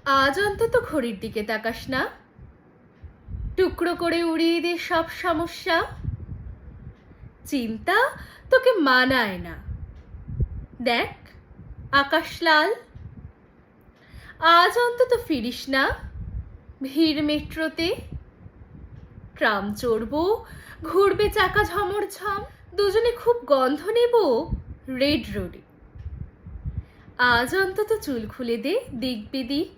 আজ অন্তত ঘড়ির দিকে তাকাস না, টুকরো করে উড়িয়ে দে সব সমস্যা। চিন্তা তোকে মানায় না, দেখ আকাশ লাল। আজ অন্তত ফিরিস না ভিড় মেট্রোতে, ট্রাম চড়বো, ঘুরবে চাকা ঝমরঝম, দুজনে খুব গন্ধ নেব রেড রোডে। আজ অন্তত চুল খুলে দে দিক বিদিক,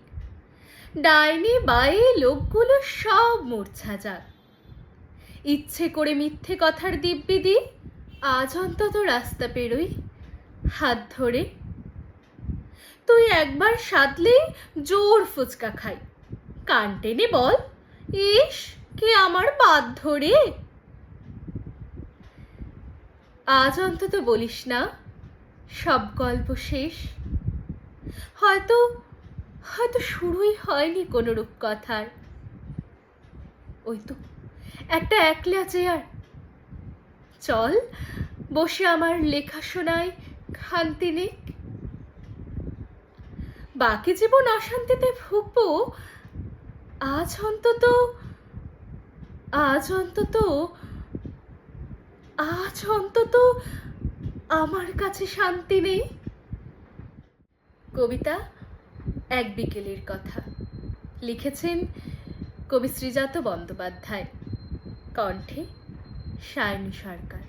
ডাইনি বায়ে লোকগুলো সব মূর্ছা যাক। ইচ্ছে করে মিথ্যে কথার দিব্যিদি, আজ অন্তত রাস্তা পেরোই হাত ধরে। তুই একবার সাধলেই জোর ফুচকা খাই, কান টেনে বল ইস কে আমার বাধ্য রে। আজ অন্তত বলিস না সব গল্প শেষ, হয়তো হয়তো শুরুই হয়নি কোনো রূপকথার। ওই তো একটা একলা চেয়ার, চল বসে আমার লেখা শোনায় খান্তি নেক। বাকি জীবন অশান্তিতে ভুগবো, আজ অন্তত আজ অন্তত আজ অন্তত আমার কাছে শান্তি নেই। কবিতা এক বিকেলের কথা, লিখেছেন কবি শ্রীজাত বন্দ্যোপাধ্যায়, কণ্ঠে সায়নী সরকার।